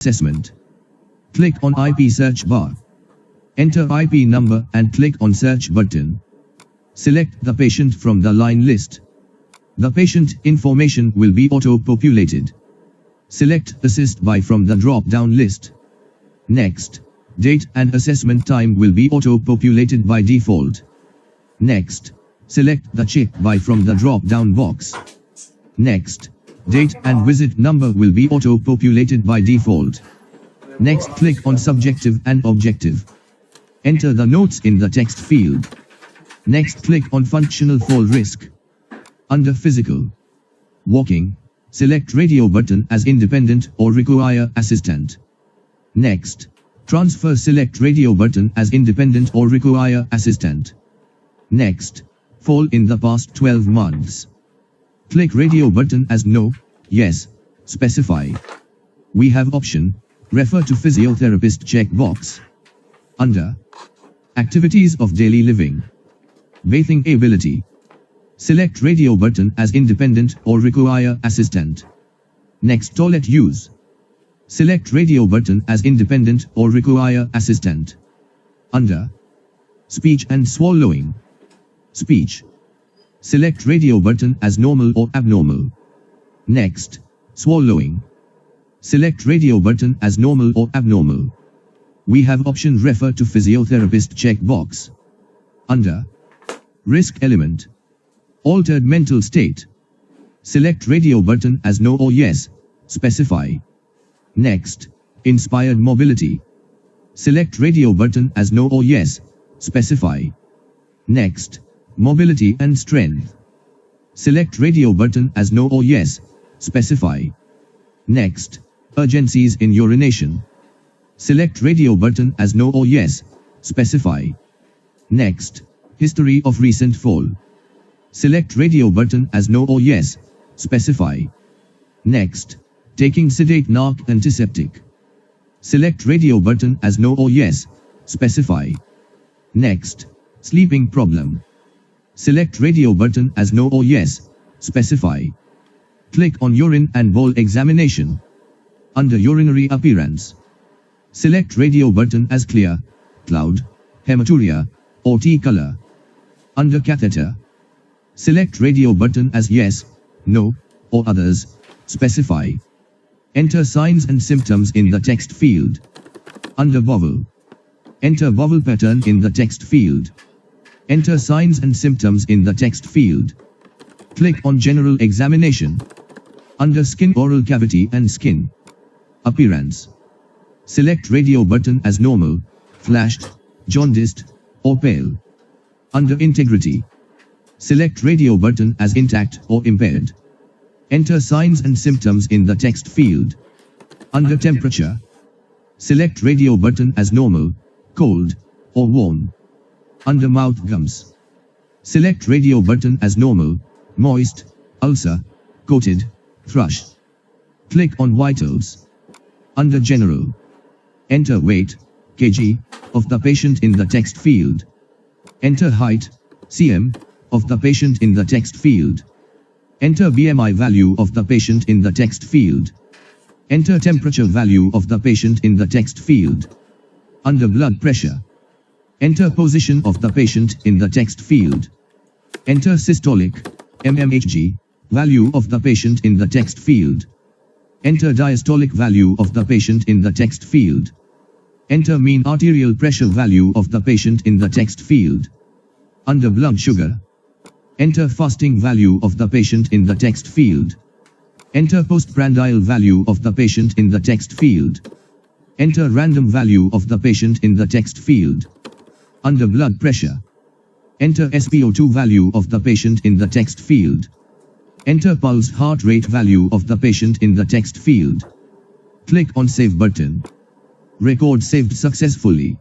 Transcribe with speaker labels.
Speaker 1: assessment. Click on IP search bar. Enter IP number and click on search button. Select the patient from the line list. The patient information will be auto-populated. Select Assist by from the drop-down list. Next, date and assessment time will be auto-populated by default. Next, select the check by from the drop-down box. Next, date and visit number will be auto-populated by default. Next, click on subjective and objective. Enter the notes in the text field. Next, click on functional fall risk. Under physical walking, select radio button as independent or require assistant. Next, transfer select radio button as independent or require assistant. Next, fall in the past 12 months. Click radio button as no, yes, specify. We have option, refer to physiotherapist checkbox. Under activities of daily living, bathing ability, select radio button as independent or require assistant. Next, toilet use. Select radio button as independent or require assistant. Under speech and swallowing, speech. Select radio button as normal or abnormal. Next, swallowing. Select radio button as normal or abnormal. We have option refer to physiotherapist checkbox. Under risk element, altered mental state. Select radio button as no or yes, specify. Next, inspired mobility. Select radio button as no or yes, specify. Next, mobility and strength. Select radio button as no or yes, specify. Next, urgencies in urination. Select radio button as no or yes, specify. Next, history of recent fall. Select radio button as no or yes, specify. Next, taking sedate narc antiseptic. Select radio button as no or yes, specify. Next, sleeping problem. Select radio button as no or yes, specify. Click on urine and bowel examination. Under urinary appearance, select radio button as clear, cloud, hematuria, or tea color. Under catheter, select radio button as yes, no, or others, specify. Enter signs and symptoms in the text field. Under bowel, enter bowel pattern in the text field. Enter signs and symptoms in the text field. Click on general examination. Under skin, oral cavity and skin appearance, select radio button as normal, flashed, jaundiced, or pale. Under integrity, select radio button as intact or impaired. Enter signs and symptoms in the text field. Under temperature, select radio button as normal, cold, or warm. Under mouth gums, select radio button as normal, moist, ulcer, coated, thrush. Click on vitals. Under general, enter weight, kg, of the patient in the text field. Enter height, cm, of the patient in the text field. Enter BMI value of the patient in the text field. Enter temperature value of the patient in the text field. Under blood pressure, enter position of the patient in the text field. Enter systolic, mmHg, value of the patient in the text field. Enter diastolic value of the patient in the text field. Enter mean arterial pressure value of the patient in the text field. Under blood sugar, enter fasting value of the patient in the text field. Enter postprandial value of the patient in the text field. Enter random value of the patient in the text field. Under blood pressure, enter SpO2 value of the patient in the text field. Enter pulse heart rate value of the patient in the text field. Click on Save button. Record saved successfully.